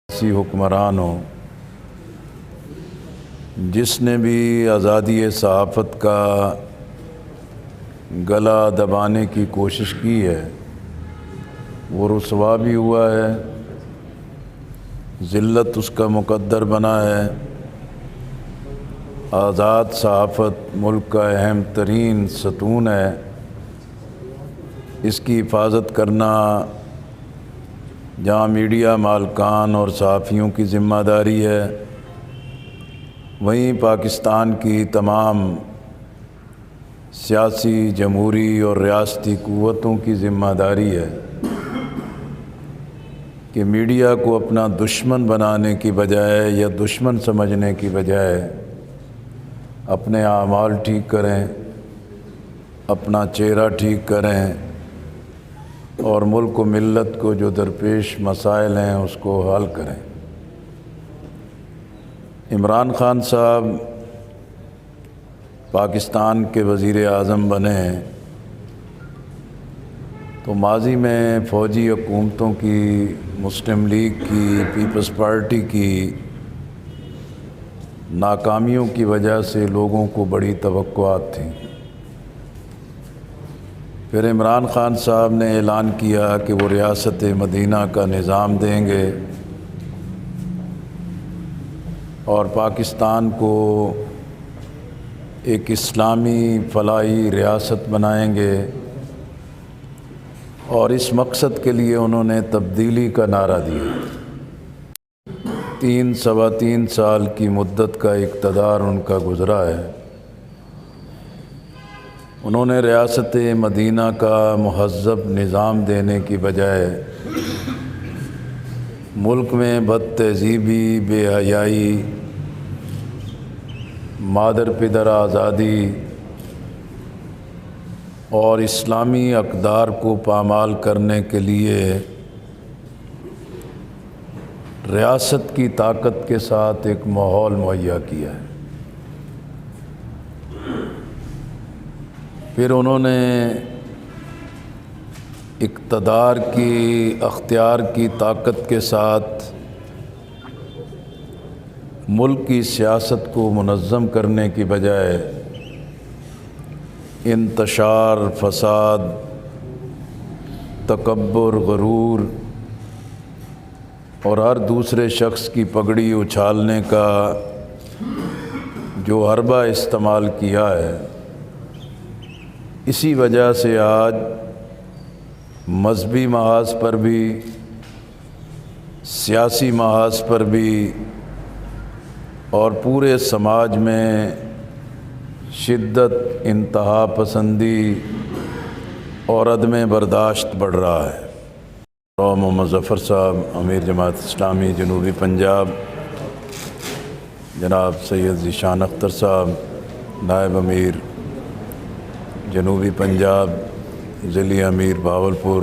ایسی حکمران ہو جس نے بھی آزادی صحافت کا گلا دبانے کی کوشش کی ہے وہ رسوا بھی ہوا ہے، ذلت اس کا مقدر بنا ہے۔ آزاد صحافت ملک کا اہم ترین ستون ہے، اس کی حفاظت کرنا جہاں میڈیا مالکان اور صحافیوں کی ذمہ داری ہے، وہیں پاکستان کی تمام سیاسی، جمہوری اور ریاستی قوتوں کی ذمہ داری ہے کہ میڈیا کو اپنا دشمن بنانے کی بجائے یا دشمن سمجھنے کی بجائے اپنے اعمال ٹھیک کریں، اپنا چہرہ ٹھیک کریں اور ملک و ملت کو جو درپیش مسائل ہیں اس کو حل کریں۔ عمران خان صاحب پاکستان کے وزیر اعظم بنے ہیں تو ماضی میں فوجی حکومتوں کی، مسلم لیگ کی، پیپلز پارٹی کی ناکامیوں کی وجہ سے لوگوں کو بڑی توقعات تھیں۔ پھر عمران خان صاحب نے اعلان کیا کہ وہ ریاست مدینہ کا نظام دیں گے اور پاکستان کو ایک اسلامی فلاحی ریاست بنائیں گے، اور اس مقصد کے لیے انہوں نے تبدیلی کا نعرہ دیا۔ سوا تین سال کی مدت کا اقتدار ان کا گزرا ہے۔ انہوں نے ریاست مدینہ کا مہذب نظام دینے کی بجائے ملک میں بد تہذیبی، بے حیائی، مادر پدر آزادی اور اسلامی اقدار کو پامال کرنے کے لیے ریاست کی طاقت کے ساتھ ایک ماحول مہیا کیا ہے۔ پھر انہوں نے اقتدار کی، اختیار کی طاقت کے ساتھ ملک کی سیاست کو منظم کرنے کی بجائے انتشار، فساد، تکبر، غرور اور ہر دوسرے شخص کی پگڑی اچھالنے کا جو حربہ استعمال کیا ہے، اسی وجہ سے آج مذہبی محاذ پر بھی، سیاسی محاذ پر بھی اور پورے سماج میں شدت، انتہا پسندی اور عدم برداشت بڑھ رہا ہے۔ محمد ظفر صاحب، امیر جماعت اسلامی جنوبی پنجاب، جناب سید ذیشان اختر صاحب، نائب امیر جنوبی پنجاب، ضلعی امیر بہاولپور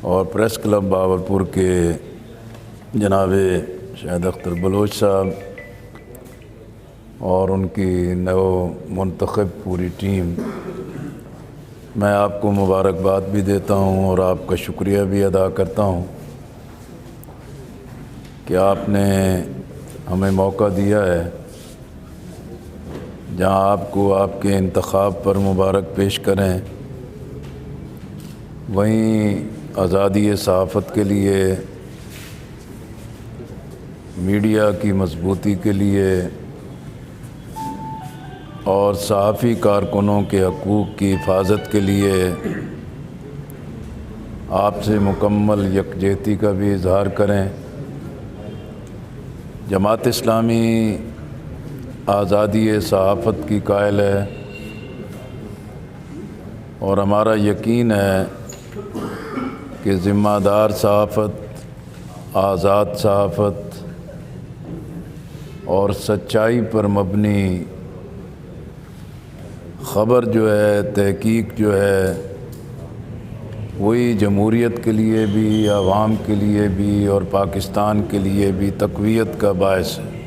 اور پریس کلب بہاولپور کے جناب شاہد اختر بلوچ صاحب اور ان کی نو منتخب پوری ٹیم، میں آپ کو مبارکباد بھی دیتا ہوں اور آپ کا شکریہ بھی ادا کرتا ہوں کہ آپ نے ہمیں موقع دیا ہے جہاں آپ کو آپ کے انتخاب پر مبارک پیش کریں، وہیں آزادی صحافت کے لیے، میڈیا کی مضبوطی کے لیے اور صحافی کارکنوں کے حقوق کی حفاظت کے لیے آپ سے مکمل یکجہتی کا بھی اظہار کریں۔ جماعت اسلامی آزادی صحافت کی قائل ہے اور ہمارا یقین ہے کہ ذمہ دار صحافت، آزاد صحافت اور سچائی پر مبنی خبر جو ہے، تحقیق جو ہے، وہی جمہوریت کے لیے بھی، عوام کے لیے بھی اور پاکستان کے لیے بھی تقویت کا باعث ہے۔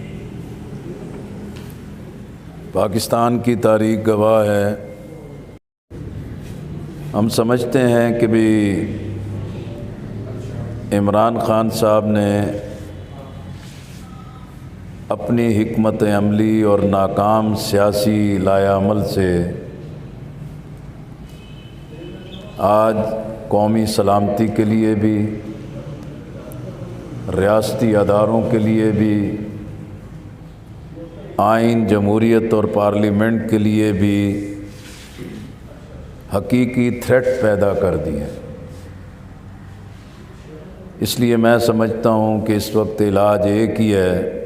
پاکستان کی تاریخ گواہ ہے، ہم سمجھتے ہیں کہ بھی عمران خان صاحب نے اپنی حکمت عملی اور ناکام سیاسی لائے عمل سے آج قومی سلامتی کے لیے بھی، ریاستی اداروں کے لیے بھی، آئین، جمہوریت اور پارلیمنٹ کے لیے بھی حقیقی تھریٹ پیدا کر دی ہے۔ اس لیے میں سمجھتا ہوں کہ اس وقت علاج ایک ہی ہے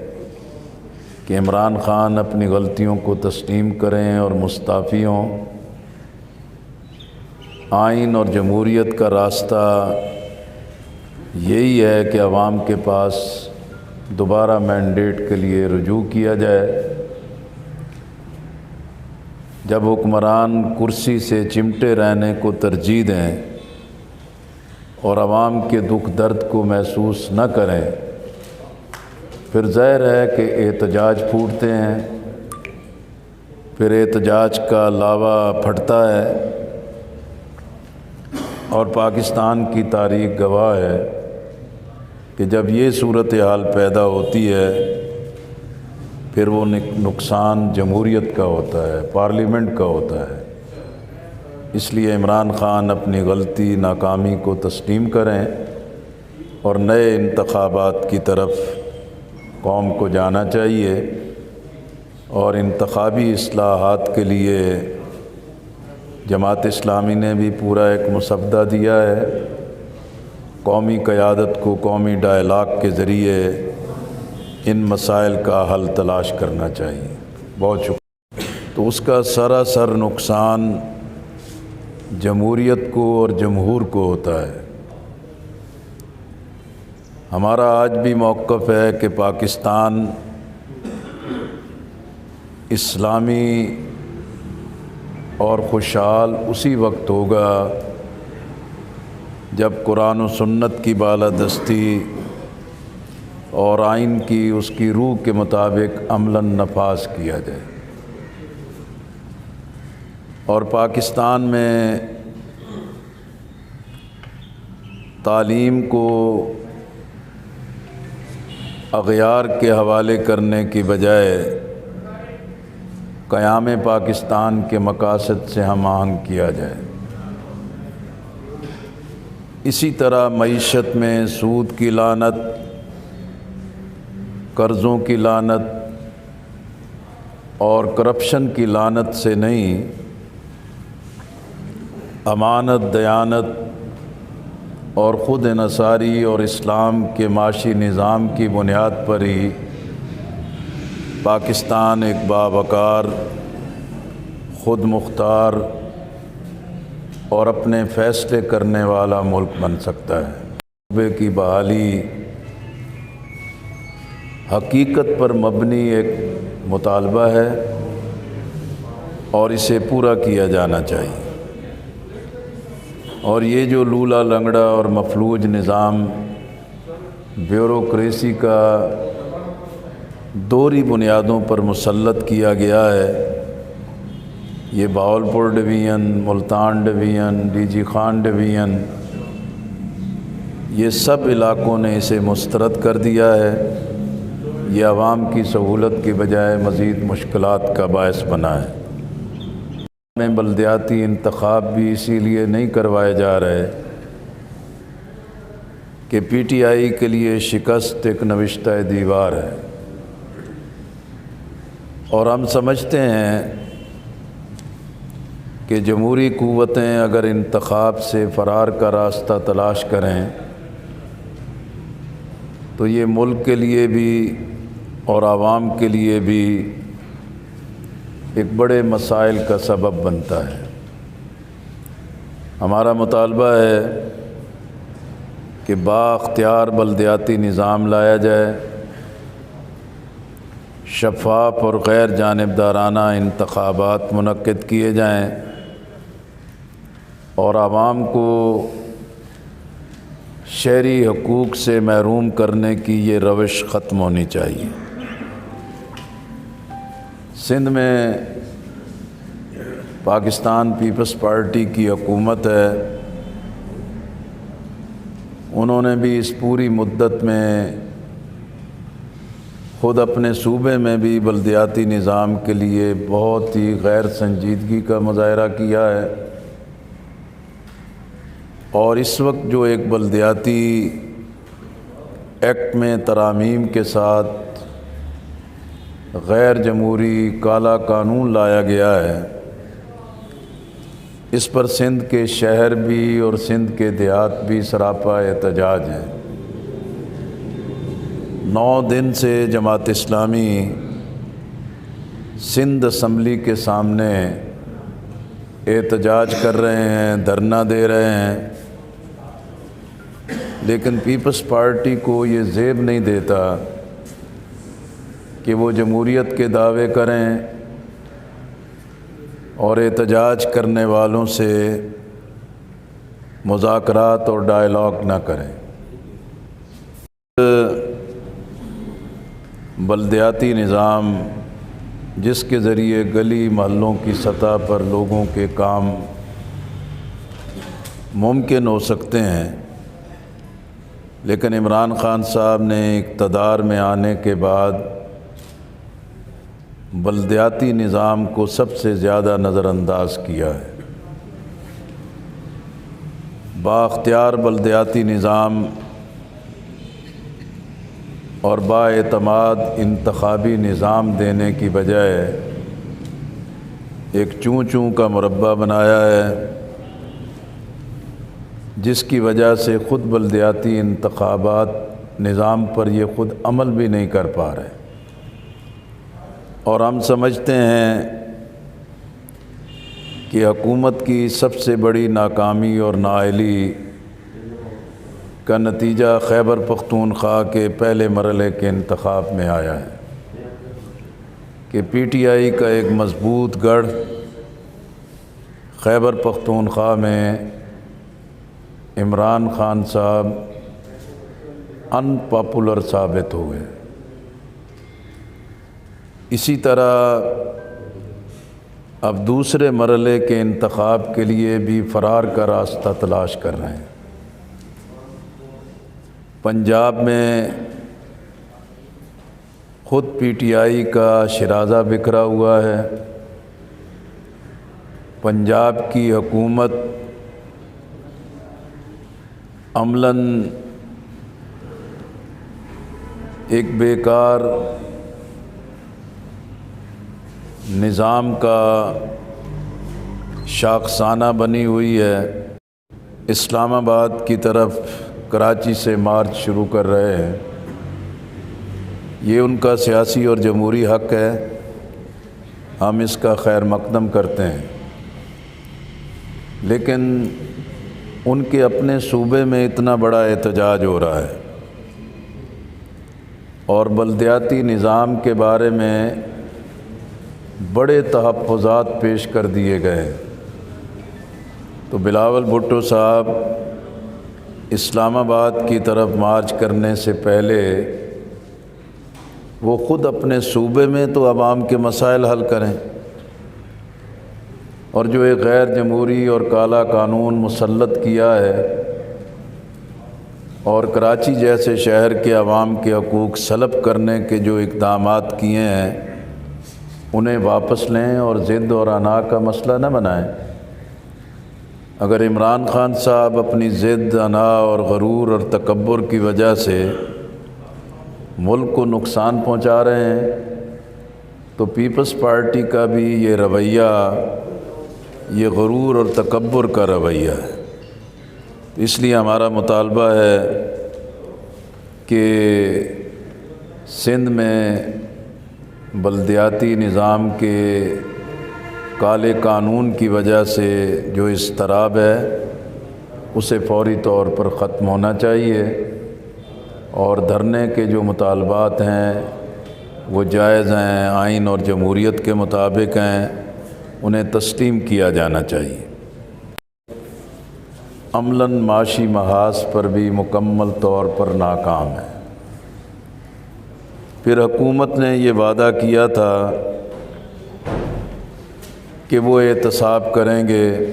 کہ عمران خان اپنی غلطیوں کو تسلیم کریں اور مستعفی ہوں۔ آئین اور جمہوریت کا راستہ یہی ہے کہ عوام کے پاس دوبارہ مینڈیٹ کے لیے رجوع کیا جائے۔ جب حکمران کرسی سے چمٹے رہنے کو ترجیح دیں اور عوام کے دکھ درد کو محسوس نہ کریں، پھر ظاہر ہے کہ احتجاج پھوٹتے ہیں، پھر احتجاج کا لاوا پھٹتا ہے، اور پاکستان کی تاریخ گواہ ہے کہ جب یہ صورتحال پیدا ہوتی ہے پھر وہ نقصان جمہوریت کا ہوتا ہے، پارلیمنٹ کا ہوتا ہے۔ اس لیے عمران خان اپنی غلطی، ناکامی کو تسلیم کریں اور نئے انتخابات کی طرف قوم کو جانا چاہیے، اور انتخابی اصلاحات کے لیے جماعت اسلامی نے بھی پورا ایک مسودہ دیا ہے۔ قومی قیادت کو قومی ڈائلاگ کے ذریعے ان مسائل کا حل تلاش کرنا چاہیے۔ بہت شکریہ۔ تو اس کا سراسر نقصان جمہوریت کو اور جمہور کو ہوتا ہے۔ ہمارا آج بھی موقف ہے کہ پاکستان اسلامی اور خوشحال اسی وقت ہوگا جب قرآن و سنت کی بالادستی اور آئین کی اس کی روح کے مطابق عملاً نفاذ کیا جائے، اور پاکستان میں تعلیم کو اغیار کے حوالے کرنے کی بجائے قیام پاکستان کے مقاصد سے ہم آہنگ کیا جائے۔ اسی طرح معیشت میں سود کی لعنت، قرضوں کی لعنت اور کرپشن کی لعنت سے نہیں، امانت، دیانت اور خود انحصاری اور اسلام کے معاشی نظام کی بنیاد پر ہی پاکستان ایک باوقار، خود مختار اور اپنے فیصلے کرنے والا ملک بن سکتا ہے۔ صوبے کی بحالی حقیقت پر مبنی ایک مطالبہ ہے اور اسے پورا کیا جانا چاہیے، اور یہ جو لولا لنگڑا اور مفلوج نظام بیوروکریسی کا دوہری بنیادوں پر مسلط کیا گیا ہے، یہ Bahawalpur division, Multan division, D G Khan division, یہ سب علاقوں نے اسے مسترد کر دیا ہے۔ یہ عوام کی سہولت کی بجائے مزید مشکلات کا باعث بنا ہے۔ میں بلدیاتی انتخاب بھی اسی لیے نہیں کروائے جا رہے کہ پی ٹی آئی کے لیے شکست ایک نوشتہ دیوار ہے، اور ہم سمجھتے ہیں کہ جمہوری قوتیں اگر انتخاب سے فرار کا راستہ تلاش کریں تو یہ ملک کے لیے بھی اور عوام کے لیے بھی ایک بڑے مسائل کا سبب بنتا ہے۔ ہمارا مطالبہ ہے کہ بااختیار بلدیاتی نظام لایا جائے، شفاف اور غیر جانبدارانہ انتخابات منعقد کیے جائیں، اور عوام کو شہری حقوق سے محروم کرنے کی یہ روش ختم ہونی چاہیے۔ سندھ میں پاکستان پیپلز پارٹی کی حکومت ہے، انہوں نے بھی اس پوری مدت میں خود اپنے صوبے میں بھی بلدیاتی نظام کے لیے بہت ہی غیر سنجیدگی کا مظاہرہ کیا ہے، اور اس وقت جو ایک بلدیاتی ایکٹ میں ترامیم کے ساتھ غیر جمہوری کالا قانون لایا گیا ہے، اس پر سندھ کے شہر بھی اور سندھ کے دیہات بھی سراپا احتجاج ہیں۔ 9 دن سے جماعت اسلامی سندھ اسمبلی کے سامنے احتجاج کر رہے ہیں، دھرنا دے رہے ہیں، لیکن پیپلز پارٹی کو یہ زیب نہیں دیتا کہ وہ جمہوریت کے دعوے کریں اور احتجاج کرنے والوں سے مذاکرات اور ڈائیلاگ نہ کریں۔ بلدیاتی نظام جس کے ذریعے گلی محلوں کی سطح پر لوگوں کے کام ممکن ہو سکتے ہیں، لیکن عمران خان صاحب نے اقتدار میں آنے کے بعد بلدیاتی نظام کو سب سے زیادہ نظر انداز کیا ہے۔ بااختیار بلدیاتی نظام اور بااعتماد انتخابی نظام دینے کی بجائے ایک چوں چوں کا مربع بنایا ہے، جس کی وجہ سے خود بلدیاتی انتخابات نظام پر یہ خود عمل بھی نہیں کر پا رہے، اور ہم سمجھتے ہیں کہ حکومت کی سب سے بڑی ناکامی اور نااہلی کا نتیجہ خیبر پختونخوا کے پہلے مرحلے کے انتخاب میں آیا ہے کہ پی ٹی آئی کا ایک مضبوط گڑھ خیبر پختونخوا میں عمران خان صاحب ان پاپولر ثابت ہوئے۔ اسی طرح اب دوسرے مرحلے کے انتخاب کے لیے بھی فرار کا راستہ تلاش کر رہے ہیں۔ پنجاب میں خود پی ٹی آئی کا شرازہ بکھرا ہوا ہے، پنجاب کی حکومت عملاً ایک بیکار نظام کا شاخسانہ بنی ہوئی ہے۔ اسلام آباد کی طرف کراچی سے مارچ شروع کر رہے ہیں، یہ ان کا سیاسی اور جمہوری حق ہے، ہم اس کا خیر مقدم کرتے ہیں، لیکن ان کے اپنے صوبے میں اتنا بڑا احتجاج ہو رہا ہے اور بلدیاتی نظام کے بارے میں بڑے تحفظات پیش کر دیے گئے، تو بلاول بھٹو صاحب اسلام آباد کی طرف مارچ کرنے سے پہلے وہ خود اپنے صوبے میں تو عوام کے مسائل حل کریں، اور جو ایک غیر جمہوری اور کالا قانون مسلط کیا ہے اور کراچی جیسے شہر کے عوام کے حقوق سلب کرنے کے جو اقدامات کیے ہیں انہیں واپس لیں اور ضد اور انا کا مسئلہ نہ بنائیں۔ اگر عمران خان صاحب اپنی ضد، انا اور غرور اور تکبر کی وجہ سے ملک کو نقصان پہنچا رہے ہیں تو پیپلز پارٹی کا بھی یہ رویہ، یہ غرور اور تکبر کا رویہ ہے۔ اس لیے ہمارا مطالبہ ہے کہ سندھ میں بلدیاتی نظام کے کالے قانون کی وجہ سے جو اضطراب ہے اسے فوری طور پر ختم ہونا چاہیے، اور دھرنے کے جو مطالبات ہیں وہ جائز ہیں، آئین اور جمہوریت کے مطابق ہیں، انہیں تسلیم کیا جانا چاہیے۔ عملاً معاشی محاذ پر بھی مکمل طور پر ناکام ہے۔ پھر حکومت نے یہ وعدہ کیا تھا کہ وہ احتساب کریں گے،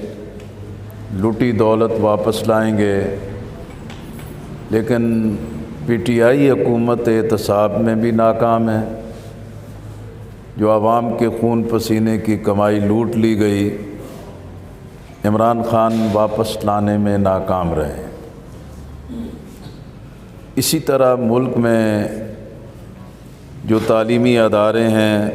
لوٹی دولت واپس لائیں گے، لیکن پی ٹی آئی حکومت احتساب میں بھی ناکام ہے، جو عوام کے خون پسینے کی کمائی لوٹ لی گئی، عمران خان واپس لانے میں ناکام رہے۔ اسی طرح ملک میں جو تعلیمی ادارے ہیں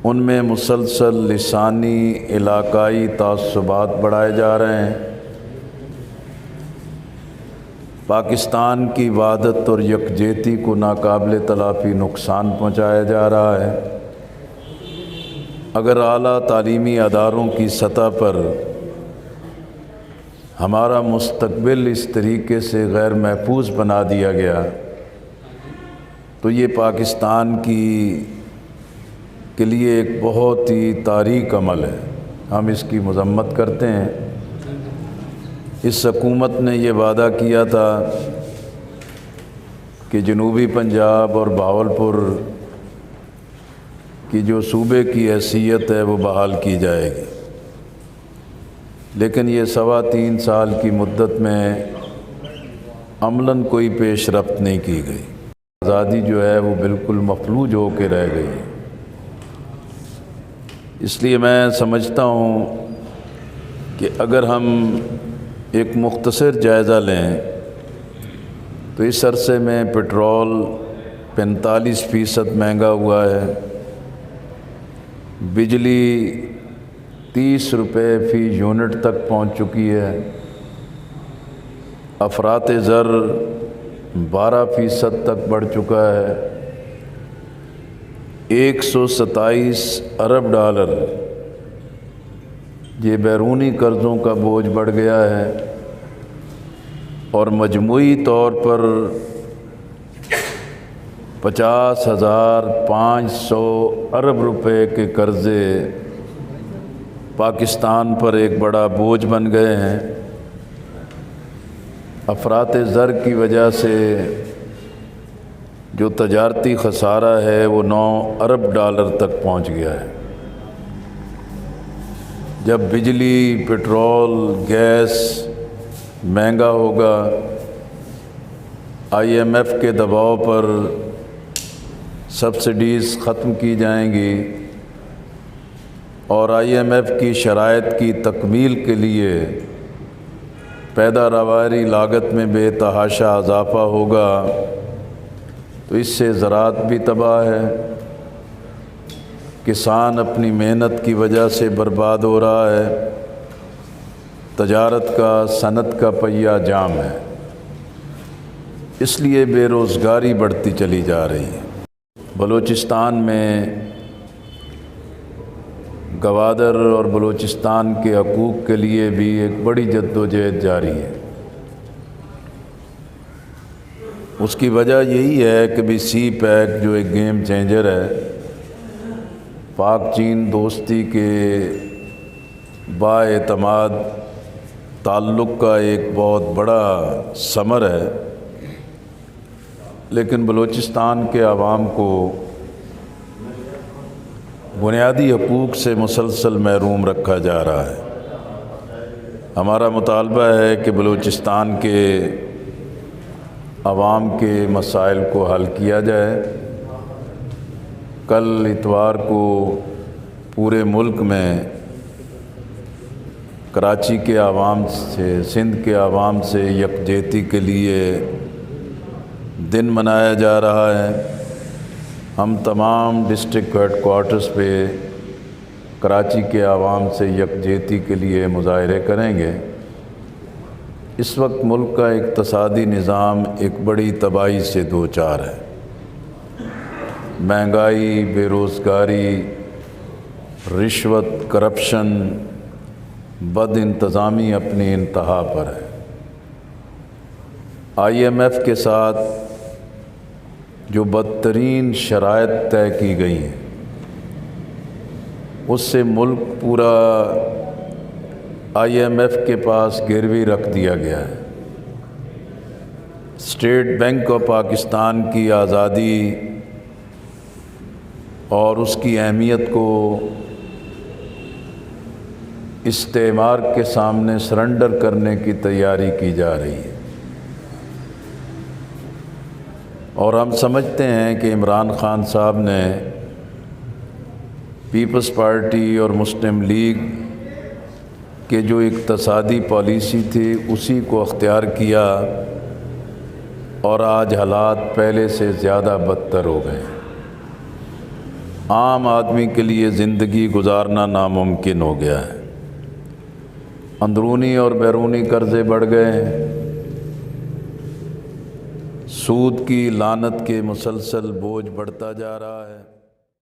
ان میں مسلسل لسانی علاقائی تعصبات بڑھائے جا رہے ہیں، پاکستان کی وحدت اور یکجہتی کو ناقابل تلافی نقصان پہنچایا جا رہا ہے۔ اگر اعلیٰ تعلیمی اداروں کی سطح پر ہمارا مستقبل اس طریقے سے غیر محفوظ بنا دیا گیا تو یہ پاکستان کے لیے ایک بہت ہی تاریک عمل ہے۔ ہم اس کی مذمت کرتے ہیں۔ اس حکومت نے یہ وعدہ کیا تھا کہ جنوبی پنجاب اور بہاولپور کی جو صوبے کی حیثیت ہے وہ بحال کی جائے گی، لیکن یہ 3.25 سال کی مدت میں عملاً کوئی پیش رفت نہیں کی گئی۔ آزادی جو ہے وہ بالکل مفلوج ہو کے رہ گئی۔ اس لیے میں سمجھتا ہوں کہ اگر ہم ایک مختصر جائزہ لیں تو اس عرصے میں پٹرول 45% مہنگا ہوا ہے، بجلی 30 روپے فی یونٹ تک پہنچ چکی ہے، افراط زر 12% تک بڑھ چکا ہے، 127 ارب ڈالر یہ بیرونی قرضوں کا بوجھ بڑھ گیا ہے، اور مجموعی طور پر 50,500 ارب روپے کے قرضے پاکستان پر ایک بڑا بوجھ بن گئے ہیں۔ افراط زر کی وجہ سے جو تجارتی خسارہ ہے وہ 9 ارب ڈالر تک پہنچ گیا ہے۔ جب بجلی، پٹرول، گیس مہنگا ہوگا، IMF کے دباؤ پر سبسڈیز ختم کی جائیں گی اور IMF کی شرائط کی تکمیل کے لیے پیداواری لاگت میں بے تحاشا اضافہ ہوگا تو اس سے زراعت بھی تباہ ہے، کسان اپنی محنت کی وجہ سے برباد ہو رہا ہے، تجارت کا، صنعت کا پہیہ جام ہے، اس لیے بے روزگاری بڑھتی چلی جا رہی ہے۔ بلوچستان میں گوادر اور بلوچستان کے حقوق کے لیے بھی ایک بڑی جدوجہد جاری ہے۔ اس کی وجہ یہی ہے کہ سی پیک جو ایک گیم چینجر ہے، پاک چین دوستی کے بااعتماد تعلق کا ایک بہت بڑا ثمر ہے، لیکن بلوچستان کے عوام کو بنیادی حقوق سے مسلسل محروم رکھا جا رہا ہے۔ ہمارا مطالبہ ہے کہ بلوچستان کے عوام کے مسائل کو حل کیا جائے۔ کل اتوار کو پورے ملک میں کراچی کے عوام سے، سندھ کے عوام سے یکجہتی کے لیے دن منایا جا رہا ہے۔ ہم تمام ڈسٹرکٹ ہیڈ کوارٹرز پہ کراچی کے عوام سے یکجہتی کے لیے مظاہرے کریں گے۔ اس وقت ملک کا اقتصادی نظام ایک بڑی تباہی سے دوچار ہے۔ مہنگائی، بے روزگاری، رشوت، کرپشن، بد انتظامی اپنی انتہا پر ہے۔ IMF کے ساتھ جو بدترین شرائط طے کی گئی ہیں اس سے ملک پورا IMF کے پاس گروی رکھ دیا گیا ہے۔ اسٹیٹ بینک آف پاکستان کی آزادی اور اس کی اہمیت کو استعمار کے سامنے سرنڈر کرنے کی تیاری کی جا رہی ہے۔ اور ہم سمجھتے ہیں کہ عمران خان صاحب نے پیپلز پارٹی اور مسلم لیگ کے جو اقتصادی پالیسی تھی اسی کو اختیار کیا اور آج حالات پہلے سے زیادہ بدتر ہو گئے۔ عام آدمی کے لیے زندگی گزارنا ناممکن ہو گیا ہے۔ اندرونی اور بیرونی قرضے بڑھ گئے ہیں، سود کی لعنت کے مسلسل بوجھ بڑھتا جا رہا ہے۔